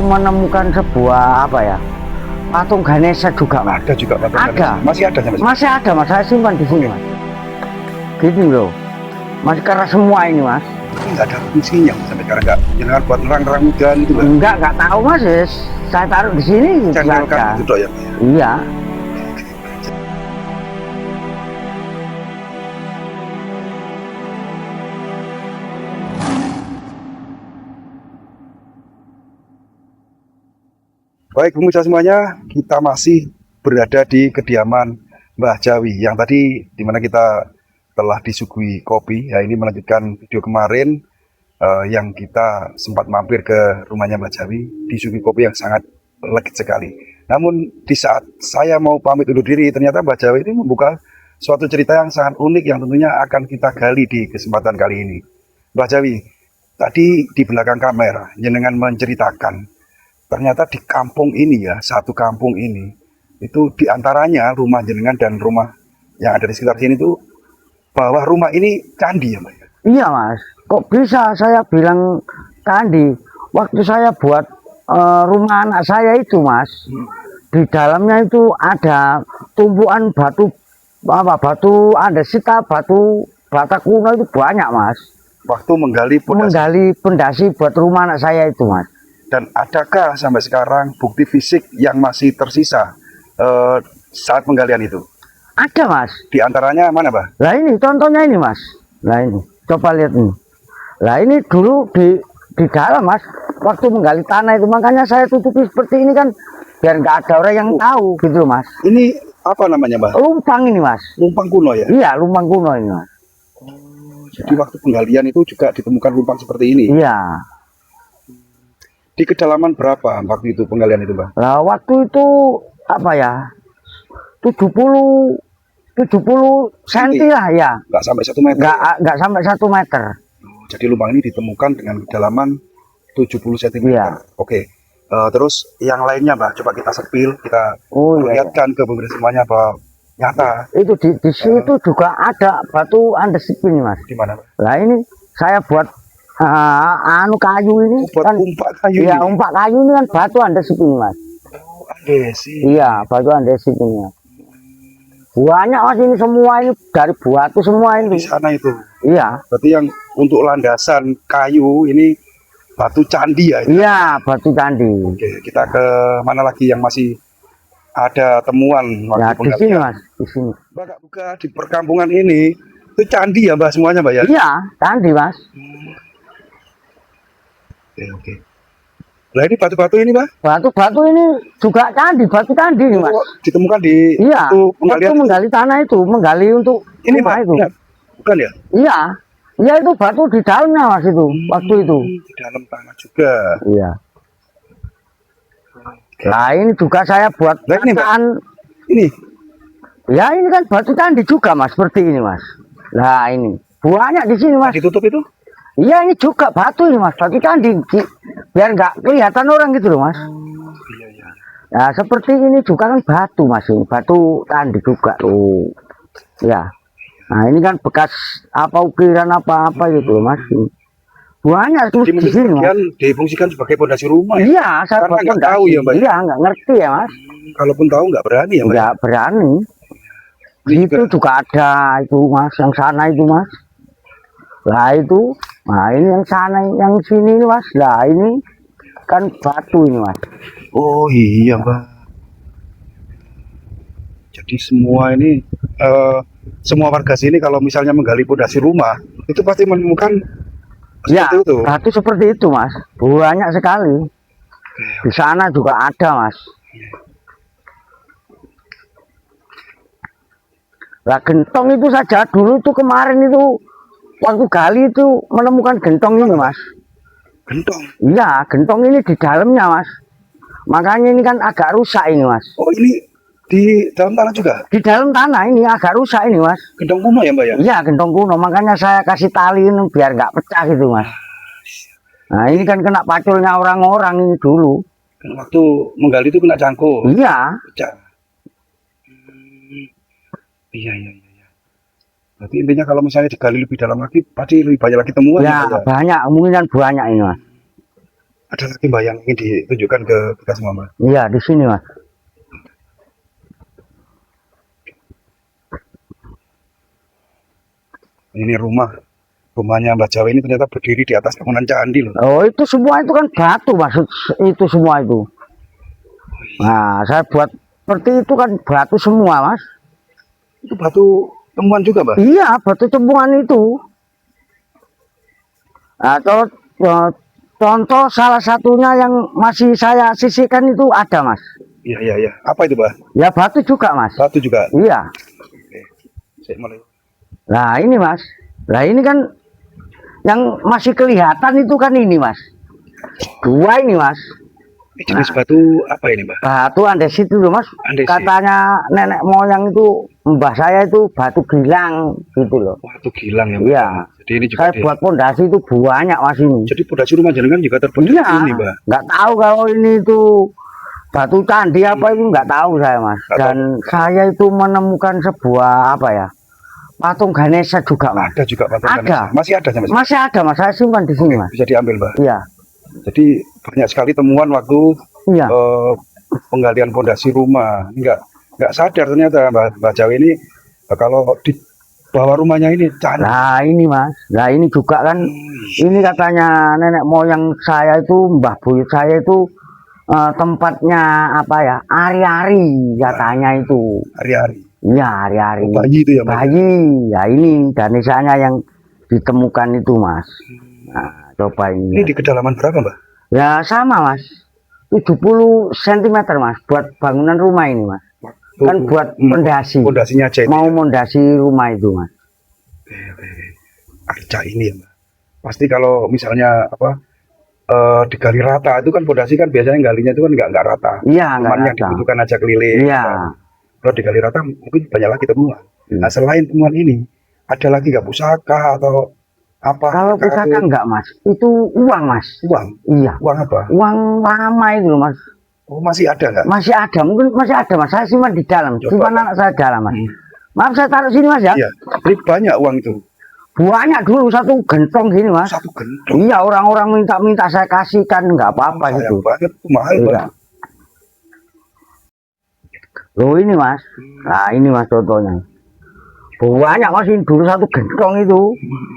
menemukan sebuah apa ya, patung Ganesha juga mas. Ada juga patung Ada. Ganesha. Masih ada sampai sekarang? Masih ada mas, saya simpan di sini mas. Gitu loh, masih keras semua ini mas. Nggak ada fungsinya sampai sekarang, nggak jangan buat nerang-nerang hujan itu Nggak tahu mas, saya taruh di sini Candalkan itu dok ya. Iya. Baik pemirsa semuanya, kita masih berada di kediaman Mbah Jawi yang tadi dimana kita telah disuguhi kopi. Ya, ini melanjutkan video kemarin yang kita sempat mampir ke rumahnya Mbah Jawi, disuguhi kopi yang sangat legit sekali. Namun di saat saya mau pamit undur diri, ternyata Mbah Jawi ini membuka suatu cerita yang sangat unik yang tentunya akan kita gali di kesempatan kali ini. Mbah Jawi, tadi di belakang kamera jenengan menceritakan ternyata di kampung ini ya, satu kampung ini, itu diantaranya rumah jenengan dan rumah yang ada di sekitar sini itu, bahwa rumah ini candi ya Mbak? Iya mas, kok bisa saya bilang candi? Waktu saya buat rumah anak saya itu mas, di dalamnya itu ada tumpuan batu, batu andesita, batu bata kuno itu banyak mas. Waktu menggali pondasi buat rumah anak saya itu mas. Dan adakah sampai sekarang bukti fisik yang masih tersisa saat penggalian itu? Ada mas. Di antaranya mana Pak? Lah ini contohnya ini mas. Lah ini coba lihat ini. Lah ini dulu di dalam mas, waktu menggali tanah itu, makanya saya tutupi seperti ini kan biar nggak ada orang yang tahu gitu mas. Ini apa namanya Mbak? Lumpang ini mas. Lumpang kuno ya? Iya, lumpang kuno ini mas. Oh, jadi waktu penggalian itu juga ditemukan lumpang seperti ini? Iya. Di kedalaman berapa waktu itu penggalian itu Mbak? Lah waktu itu apa ya, 70 cm lah ya. Nggak sampai 1 meter? Nggak sampai 1 meter. Oh, jadi lubang ini ditemukan dengan kedalaman 70 cm. Iya. Oke. Terus yang lainnya Mbak, coba kita sepil, kita lihatkan ke pemirsa semuanya bahwa nyata. Itu di situ juga ada batu andesit ini mas. Di mana Mbak? Lah ini saya buat anu kayu ini buat kan, umpak kayu. Iya, umpak kayu ini kan batu andesit ini mas. Oh, andesit. Iya, batu andesit ini mas. Banyak mas ini, semua ini dari batu semua ini. Di sana itu. Iya. Berarti yang untuk landasan kayu ini batu candi ya? Iya, batu candi. Oke, kita ke mana lagi yang masih ada temuan waktu penggalian? Di sini mas, di sini. Mbak buka di perkampungan ini itu candi ya Mbak semuanya Mbak ya? Iya, candi mas. Oke. Nah ini batu-batu ini Mbak? Batu-batu ini juga candi, batu candi nih mas. Ditemukan di waktu menggali tanah itu, menggali untuk ini Mbak itu. Bukan ya? Iya, iya itu batu di dalamnya mas itu, waktu itu. Di dalam tanah juga. Iya. Nah ini juga saya buat ini. Ya ini kan batu candi juga mas, seperti ini mas. Nah ini banyak di sini mas. Ditutup itu? Iya ini juga batu ini mas, batu candi, biar nggak kelihatan orang gitu loh mas. Iya iya. Nah seperti ini juga kan batu mas, ini batu candi juga tuh. Ya. Nah ini kan bekas apa ukiran apa gitu loh mas. Banyak tuh di sini mas. Difungsikan sebagai pondasi rumah. Iya, saya nggak tahu ya Mbak. Iya, nggak ngerti ya mas. Kalaupun tahu nggak berani ya Mbak. Nggak berani. Itu juga ada itu mas, yang sana itu mas. Lah itu, nah ini yang sana, yang sini ini mas. Lah ini kan batu ini mas. Oh iya Mbak. Jadi semua ini semua warga sini kalau misalnya menggali pondasi rumah itu pasti menemukan seperti itu. Batu seperti itu mas, banyak sekali. Di sana juga ada mas. Lah gentong itu saja dulu tuh kemarin itu waktu gali itu menemukan gentong ini mas. Gentong? Iya, gentong ini di dalamnya mas. Makanya ini kan agak rusak ini mas. Oh ini di dalam tanah juga? Di dalam tanah ini agak rusak ini mas. Gentong kuno ya Mbak ya? Iya gentong kuno, makanya saya kasih tali ini biar nggak pecah gitu mas. Nah ini kan kena paculnya orang-orang ini dulu. Waktu menggali itu kena cangkul? Iya. Pecah. Iya. Berarti intinya kalau misalnya digali lebih dalam lagi, pasti lebih banyak lagi temuan. Ya banyak, kemungkinan banyak ini mas. Ada lagi Mbak yang ingin ditunjukkan ke kita semua Mbak. Iya, di sini Mas. Ini rumahnya Mbak Jawa ini ternyata berdiri di atas bangunan candi loh. Oh, itu semua itu kan batu maksud itu semua itu. Nah, saya buat seperti itu kan batu semua, Mas. Itu batu temuan juga Mbak. Iya, batu temuan itu. Atau contoh salah satunya yang masih saya sisihkan itu ada, Mas. Iya. Apa itu Mbak? Ya batu juga, Mas. Batu juga. Iya. Oke. Saya mulai. Nah, ini, Mas. Nah, ini kan yang masih kelihatan itu kan ini, Mas. Dua ini, Mas. Ini jenis batu apa ini Mbak? Batu andesit itu, Mas. Andesit. Katanya nenek moyang itu, mbah saya itu batu gilang gitu loh. Batu gilang ya Mbak. Iya. Jadi ini juga Saya buat pondasi itu banyak, Mas, ini. Jadi pondasi rumah jenengan juga terbuat Iya. dari ini Mbak. Nggak tahu kalau ini itu batu candi apa itu nggak tahu saya, Mas. Nggak Dan saya itu menemukan sebuah apa ya, patung Ganesha juga, Mas. Ada juga patung Ada. Ganesha. Masih ada sampai sekarang? Masih ada, Mas. Saya simpan di sini, Mas. Bisa diambil Mbak. Iya. Jadi banyak sekali temuan waktu Iya. penggalian pondasi rumah. Nggak sadar ternyata Mbak Jawa ini kalau di bawah rumahnya ini candi. Nah, ini, Mas. Nah, ini juga kan ini katanya nenek moyang saya itu, mbah buyut saya itu tempatnya apa ya? Ari-ari katanya itu. Hari-hari. Iya, hari-hari. Bayi itu ya Mbak. Bayi. Ya ini Ganesanya yang ditemukan itu, Mas. Nah, coba Ini ini. di kedalaman berapa Mbak? Ya sama, Mas. 70 cm, Mas, buat bangunan rumah ini, Mas. Kan buat pondasi. Pondasinya aja itu. Mau pondasi rumah itu, Mas. Arca ini ya Mbak. Pasti kalau misalnya digali rata itu kan pondasi kan biasanya galinya itu kan nggak rata. Iya, nggak Cuman yang rata. dibutuhkan aja keliling. Iya. Kalau digali rata mungkin banyak lagi temuan. Hmm. Nah selain temuan ini ada lagi nggak pusaka atau apa? Kalau pusaka enggak, Mas. Itu uang, Mas. Uang. Iya. Uang apa? Uang lama itu loh, Mas. Oh masih ada nggak? Masih ada, mungkin masih ada, Mas. Saya simpan di dalam. Coba, Simpan Pak. anak saya dalam, Mas. Maaf, saya taruh sini, Mas ya. Iya. Ini banyak uang itu. Banyak dulu satu gentong gini, Mas. Satu gendong. Iya, orang-orang minta saya kasihkan, nggak apa-apa Sayang gitu. banget, mahal Iya. banget. Loh ini, Mas. Nah ini, Mas, contohnya. Banyak, Mas, ini dulu satu gentong itu.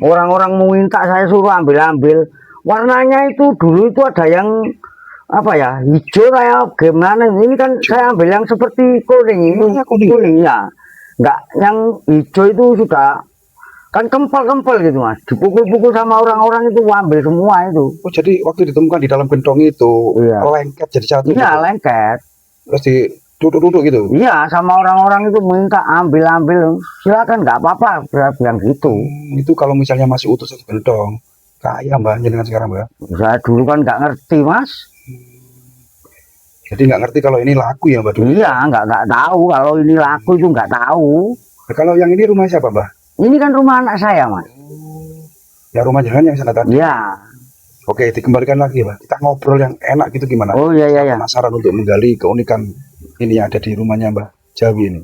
Orang-orang mau minta saya suruh ambil-ambil. Warnanya itu dulu itu ada yang apa ya, hijau kayak gimana. Ini kan saya ambil yang seperti kuning itu. Warna kuning. Kuning ya. Nggak, yang hijau itu sudah kan kempel-kempel gitu, Mas. Dipukul-pukul sama orang-orang itu ambil semua itu. Oh jadi waktu ditemukan di dalam gentong itu Iya. lengket jadi satu. Iya, gitu. lengket. Terus duduk-duduk gitu. Iya, sama orang-orang itu minta ambil-ambil. Silakan, nggak apa-apa. Saya bilang gitu. Itu kalau misalnya masih utuh satu gentong, kaya Mbak jenengan sekarang Mbak. Saya dulu kan nggak ngerti, Mas. Jadi nggak ngerti kalau ini laku ya Mbak dulu. Iya, nggak tahu kalau ini laku itu nggak tahu. Nah, kalau yang ini rumah siapa Mbak? Ini kan rumah anak saya, Mas. Ya rumah jenengan yang sana tadi. Iya. Oke, dikembalikan lagi Mbak. Kita ngobrol yang enak gitu gimana? Oh iya. Penasaran untuk menggali keunikan ini yang ada di rumahnya Mbak Jawi ini.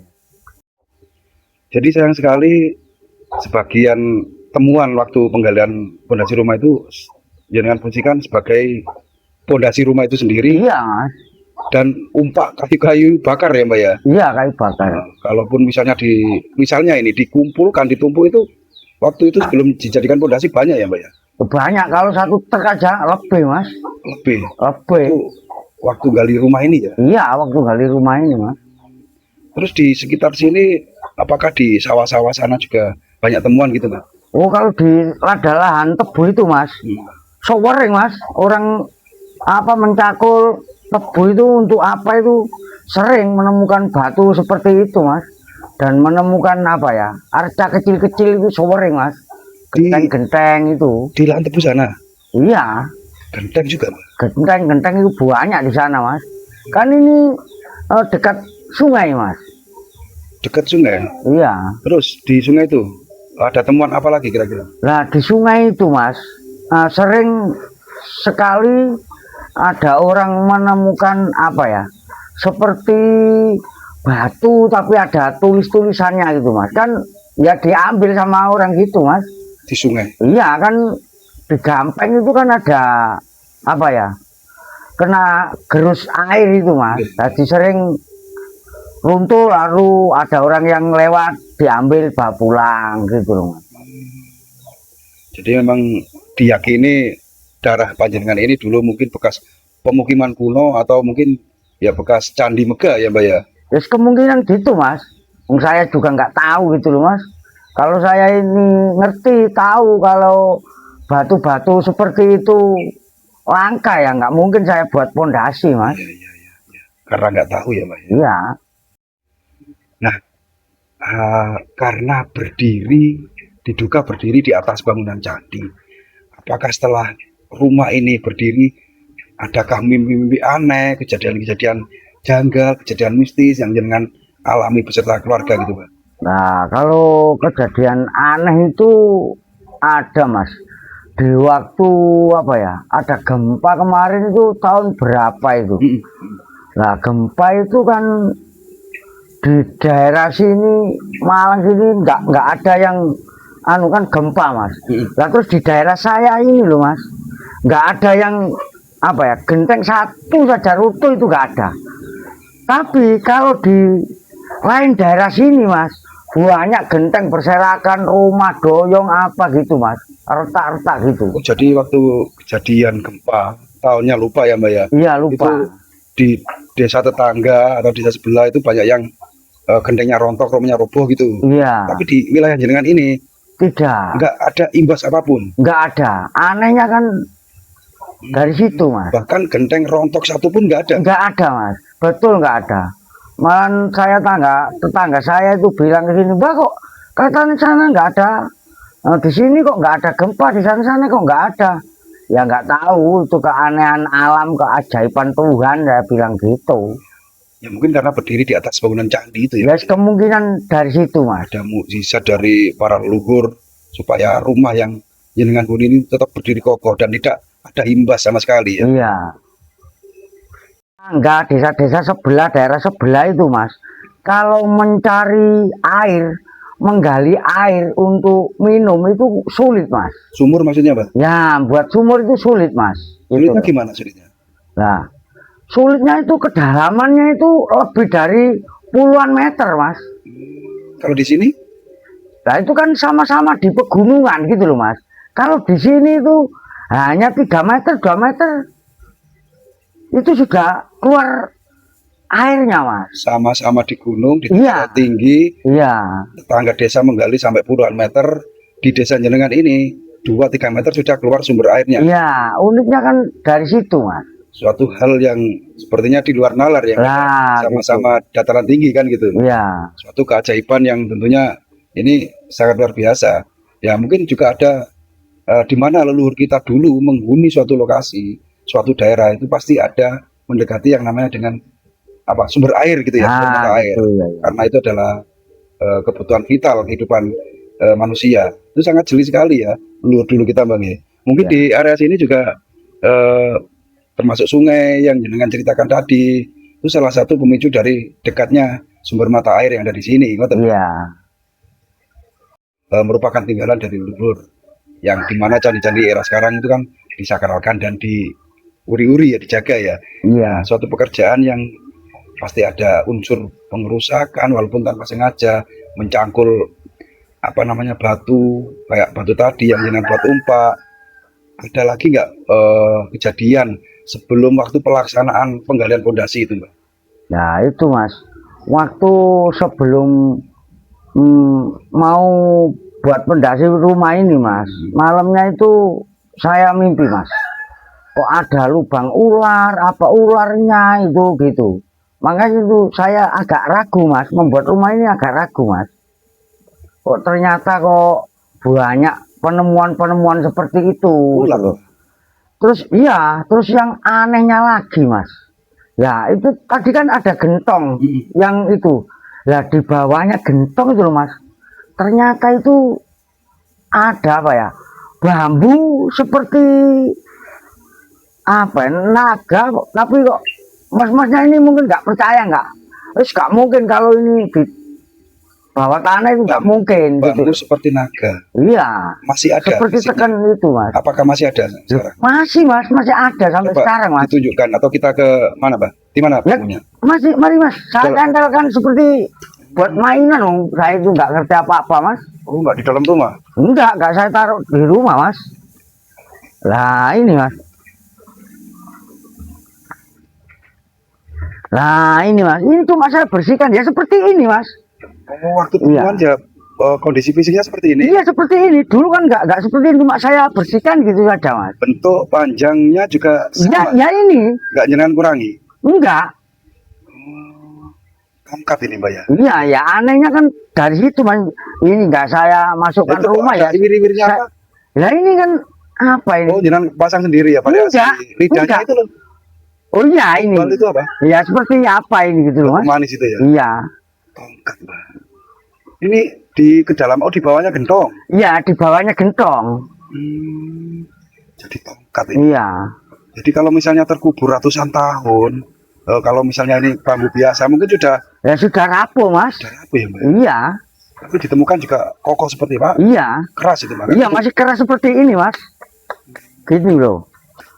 Jadi sayang sekali sebagian temuan waktu penggalian pondasi rumah itu jenengan fungsikan sebagai pondasi rumah itu sendiri Iya, Mas. dan umpak kayu-kayu bakar ya Mbak ya. Iya, kayu bakar. Nah, kalaupun misalnya ini dikumpulkan ditumpuk itu waktu itu sebelum dijadikan pondasi banyak ya Mbak ya. Banyak, kalau satu truk aja lebih, Mas. Lebih. Lebih. Itu waktu gali rumah ini ya. Iya, waktu gali rumah ini, Mas. Terus di sekitar sini apakah di sawah-sawah sana juga banyak temuan gitu Mbak? Oh, kalau di lahan tebu itu, Mas. Sewering, Mas. Orang apa mencakul tebu itu untuk apa itu sering menemukan batu seperti itu, Mas. Dan menemukan apa ya, arca kecil-kecil itu sewering, Mas. Genteng-genteng itu. Di lahan tebu sana. Iya, Genteng juga Mbak. genteng-genteng itu banyak di sana, Mas. Kan ini dekat sungai, Mas. Dekat sungai. Iya. Terus di sungai itu ada temuan apa lagi kira-kira? Nah, di sungai itu, Mas, sering sekali ada orang menemukan apa ya, seperti batu tapi ada tulis-tulisannya gitu, Mas. Kan ya diambil sama orang gitu, Mas. Di sungai. Iya, kan di Gampeng itu kan ada apa ya, kena gerus air itu mas. Jadi sering runtuh lalu ada orang yang lewat diambil bawa pulang gitu loh mas. Jadi memang diyakini darah panjenengan ini dulu mungkin bekas pemukiman kuno atau mungkin ya bekas candi megah ya Mbak ya. Terus kemungkinan gitu mas. Saya juga nggak tahu gitu loh mas. Kalau saya ini ngerti tahu kalau batu-batu seperti itu langka ya nggak mungkin saya buat pondasi mas. Iya, iya, iya, iya. Karena nggak tahu ya Mbak ya. Iya. Nah, karena diduga berdiri di atas bangunan candi. Apakah setelah rumah ini berdiri, adakah mimpi-mimpi aneh, kejadian-kejadian janggal, kejadian mistis yang jenengan alami beserta keluarga gitu Pak? Nah, kalau kejadian aneh itu ada mas. Di waktu apa ya? Ada gempa kemarin itu tahun berapa itu? Nah, gempa itu kan di daerah sini Malang sini nggak ada yang anu kan gempa mas. Nah, terus di daerah saya ini loh mas, nggak ada yang apa ya genteng satu saja runtuh itu nggak ada. Tapi kalau di lain daerah sini mas, banyak genteng berserakan, rumah doyong apa gitu mas, retak-retak gitu. Oh, jadi waktu kejadian gempa, tahunnya lupa ya Mbak ya? Iya lupa. Itu di desa tetangga atau desa sebelah itu banyak yang gentengnya rontok, rumahnya roboh gitu. Iya. Tapi di wilayah jenengan ini Tidak. nggak ada imbas apapun. Nggak ada. Anehnya kan dari situ mas. Bahkan genteng rontok satu pun nggak ada. Nggak ada mas. Betul nggak ada. Malah saya tetangga saya itu bilang ke sini, Mbak kok katanya sana nggak ada. Di sini kok nggak ada gempa, di sana kok nggak ada. Ya nggak tahu itu keanehan alam, keajaiban Tuhan, saya bilang gitu. Ya mungkin karena berdiri di atas bangunan candi itu ya. Ya kemungkinan dari situ mas. Ada mukjizat dari para leluhur supaya rumah yang jenengan huni ini tetap berdiri kokoh dan tidak ada imbas sama sekali ya. Iya. Enggak, desa-desa sebelah, daerah sebelah itu mas, kalau mencari air, menggali air untuk minum itu sulit mas. Sumur maksudnya Pak? Ya, buat sumur itu sulit mas. Sulitnya Itu. gimana sulitnya? Nah, sulitnya itu kedalamannya itu lebih dari puluhan meter mas. Kalau di sini? Nah itu kan sama-sama di pegunungan gitu loh mas. Kalau di sini itu hanya 3 meter, 2 meter itu sudah keluar airnya mas. Sama-sama di gunung, di Iya. tempat tinggi, Iya. tetangga desa menggali sampai puluhan meter. Di desa jenengan ini 2-3 meter sudah keluar sumber airnya. Iya, uniknya kan dari situ mas. Suatu hal yang sepertinya di luar nalar ya. Lah, Sama-sama dataran tinggi kan gitu. Iya. Suatu keajaiban yang tentunya ini sangat luar biasa. Ya mungkin juga ada di mana leluhur kita dulu menghuni suatu lokasi, suatu daerah itu pasti ada mendekati yang namanya dengan apa sumber air gitu ya, sumber mata air. Gitu, ya, ya. Karena itu adalah kebutuhan vital kehidupan manusia. Itu sangat jeli sekali ya leluhur dulu kita Bang ya. Mungkin Ya. di area sini juga termasuk sungai yang jenengan ceritakan tadi itu salah satu pemicu dari dekatnya sumber mata air yang ada di sini. Iya. Merupakan tinggalan dari leluhur yang dimana candi-candi era sekarang itu kan disakralkan dan diuri-uri ya, dijaga ya. Iya. Suatu pekerjaan yang pasti ada unsur pengerusakan walaupun tanpa sengaja, mencangkul apa namanya batu kayak batu tadi yang jenengan buat umpak. Ada lagi nggak kejadian sebelum waktu pelaksanaan penggalian pondasi itu Mbak? Nah itu mas, waktu sebelum mau buat pondasi rumah ini mas, malamnya itu saya mimpi mas, kok ada lubang ular, apa ularnya itu gitu. Makanya itu saya agak ragu mas, membuat rumah ini agak ragu mas. Kok ternyata kok banyak penemuan-penemuan seperti itu. Ular. Gitu. Terus iya, terus yang anehnya lagi mas, ya itu tadi kan ada gentong yang itu, lah di bawahnya gentong itu loh mas, ternyata itu ada apa ya, bambu seperti apa ya, naga, tapi kok mas-masnya ini mungkin nggak percaya nggak, terus nggak mungkin kalau ini bawah tanah itu nggak mungkin bambu gitu. seperti naga. Iya, Masih ada seperti di sini? tekan itu mas. Apakah masih ada sekarang? Masih mas, masih ada sampai Coba sekarang mas. ditunjukkan atau kita ke mana, Pak? Di mana Ya, bambunya? masih, mari mas. Saya Kalau- tempelkan seperti buat mainan dong. Saya itu nggak ngerti apa-apa mas. Oh, enggak di dalam rumah. Enggak saya taruh di rumah mas. Lah ini mas. Nah ini mas, ini cuma saya bersihkan ya seperti ini mas. Oh, waktu temuan ya kondisi fisiknya seperti ini. Iya seperti ini. Dulu kan nggak seperti ini, cuma saya bersihkan gitu saja mas. Bentuk panjangnya juga Ya, sama. ya ini Enggak jenengan kurangi. enggak. Tongkat ini, Mbak ya. Iya ya anehnya kan dari situ mas. Ini nggak saya masukkan Itu ke rumah ya. Iwir-iwirnya apa? Lah ini kan apa ini? Oh, jenengan pasang sendiri ya, Pak? Ya, Enggak, si lidahnya enggak. itu loh. Oh iya ini. Tongkat itu apa? Ya seperti apa ini gitu loh mas. Manis itu ya. Iya. Tongkat, Mbak. Ini di ke dalam, oh di bawahnya gentong. Iya di bawahnya gentong. Jadi tongkat ini. Iya. Jadi kalau misalnya terkubur ratusan tahun, kalau misalnya ini bambu biasa mungkin sudah Ya sudah rapuh mas. apa ya, Mbak? Iya. Tapi ditemukan juga kokoh seperti Pak. Iya. Keras itu, Mbak. Iya masih keras seperti ini mas. Gitu loh.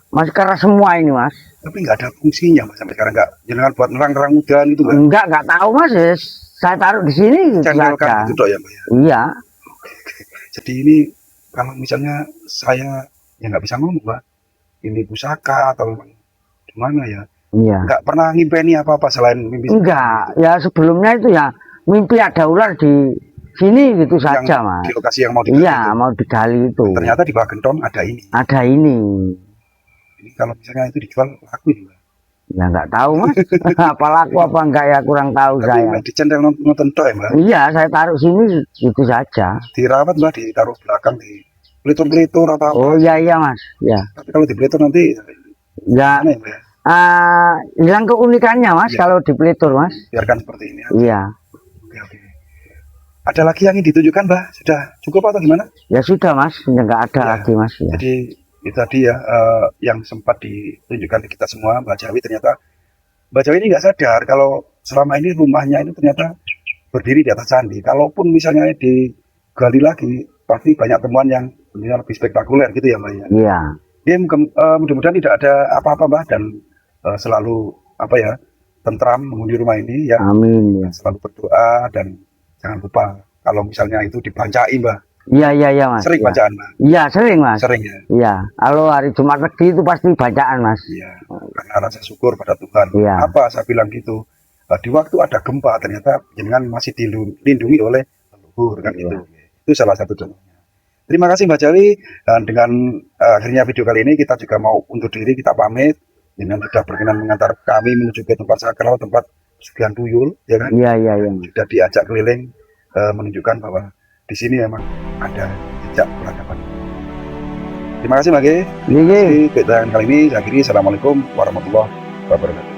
Masih keras semua ini mas. Tapi nggak ada fungsinya, Mas, sampai sekarang nggak. Jangan buat nerang-nerang udan itu, Mbak. Enggak tahu mas. Ya, saya taruh di sini gitu Cendolkan saja. gitu dok ya, Mbak ya. Iya. Jadi ini kalau misalnya saya ya nggak bisa ngomong, Mbak. Ini pusaka atau gimana ya? Iya. Nggak pernah ngimpeni apa-apa selain mimpi Enggak. Ya sebelumnya itu ya mimpi ada ular di sini gitu yang saja mas. di lokasi yang mau digali Iya itu. mau digali itu. Ternyata di bawah gentong ada ini. Ada ini. Ini kalau misalnya itu dijual laku ini, Mbak. Ya nggak tahu mas. Apa laku apa enggak ya kurang tahu Tapi saya. nggak dicendel nonton tok ya, Mbak. Iya saya taruh sini itu saja. Dirawat, Mbak, ditaruh belakang di pelitur-pelitur atau apa. Oh iya iya mas. Ya. Tapi kalau di pelitur nanti Ya. mana ya, Mbak ya? Hilang keunikannya mas Iya. kalau di Pelitur mas. Biarkan seperti ini. Iya. Oke, oke. Ada lagi yang ingin ditunjukkan, Mbak? Sudah cukup atau gimana? Ya sudah mas. Ya, nggak ada Ya. lagi mas. Ya. Jadi itu tadi ya yang sempat ditunjukkan ke kita semua, Mbak Jawi. Ternyata Mbak Jawi ini nggak sadar kalau selama ini rumahnya itu ternyata berdiri di atas candi. Kalaupun misalnya digali lagi, pasti banyak temuan yang tentunya lebih spektakuler gitu ya, Mbak ya. Iya. Ya, mudah-mudahan tidak ada apa-apa, Mbak, dan selalu apa ya tentram menghuni rumah ini ya. Amin. Ya. Selalu berdoa dan jangan lupa kalau misalnya itu dibacain, Mbak. Iya mas. Sering Ya. bacaan, Mbak. Iya sering mas. Sering ya. Iya. Kalau hari Jumat Legi itu pasti bacaan mas. Iya, karena rasa syukur pada Tuhan. Iya. Apa saya bilang gitu? Di waktu ada gempa ternyata jenengan masih dilindungi oleh leluhur kan Iya. itu. Itu salah satu contohnya. Terima kasih Mbak Jawi, dan dengan akhirnya video kali ini kita juga mau undur diri, kita pamit. Jenengan sudah berkenan mengantar kami menuju ke tempat sakral, tempat pesugihan tuyul, ya kan? Iya. Sudah diajak keliling menunjukkan bahwa di sini memang ada jejak peradaban. Terima kasih Mbak Ge. Iya. Di kali ini saya akhiri. Assalamualaikum warahmatullahi wabarakatuh.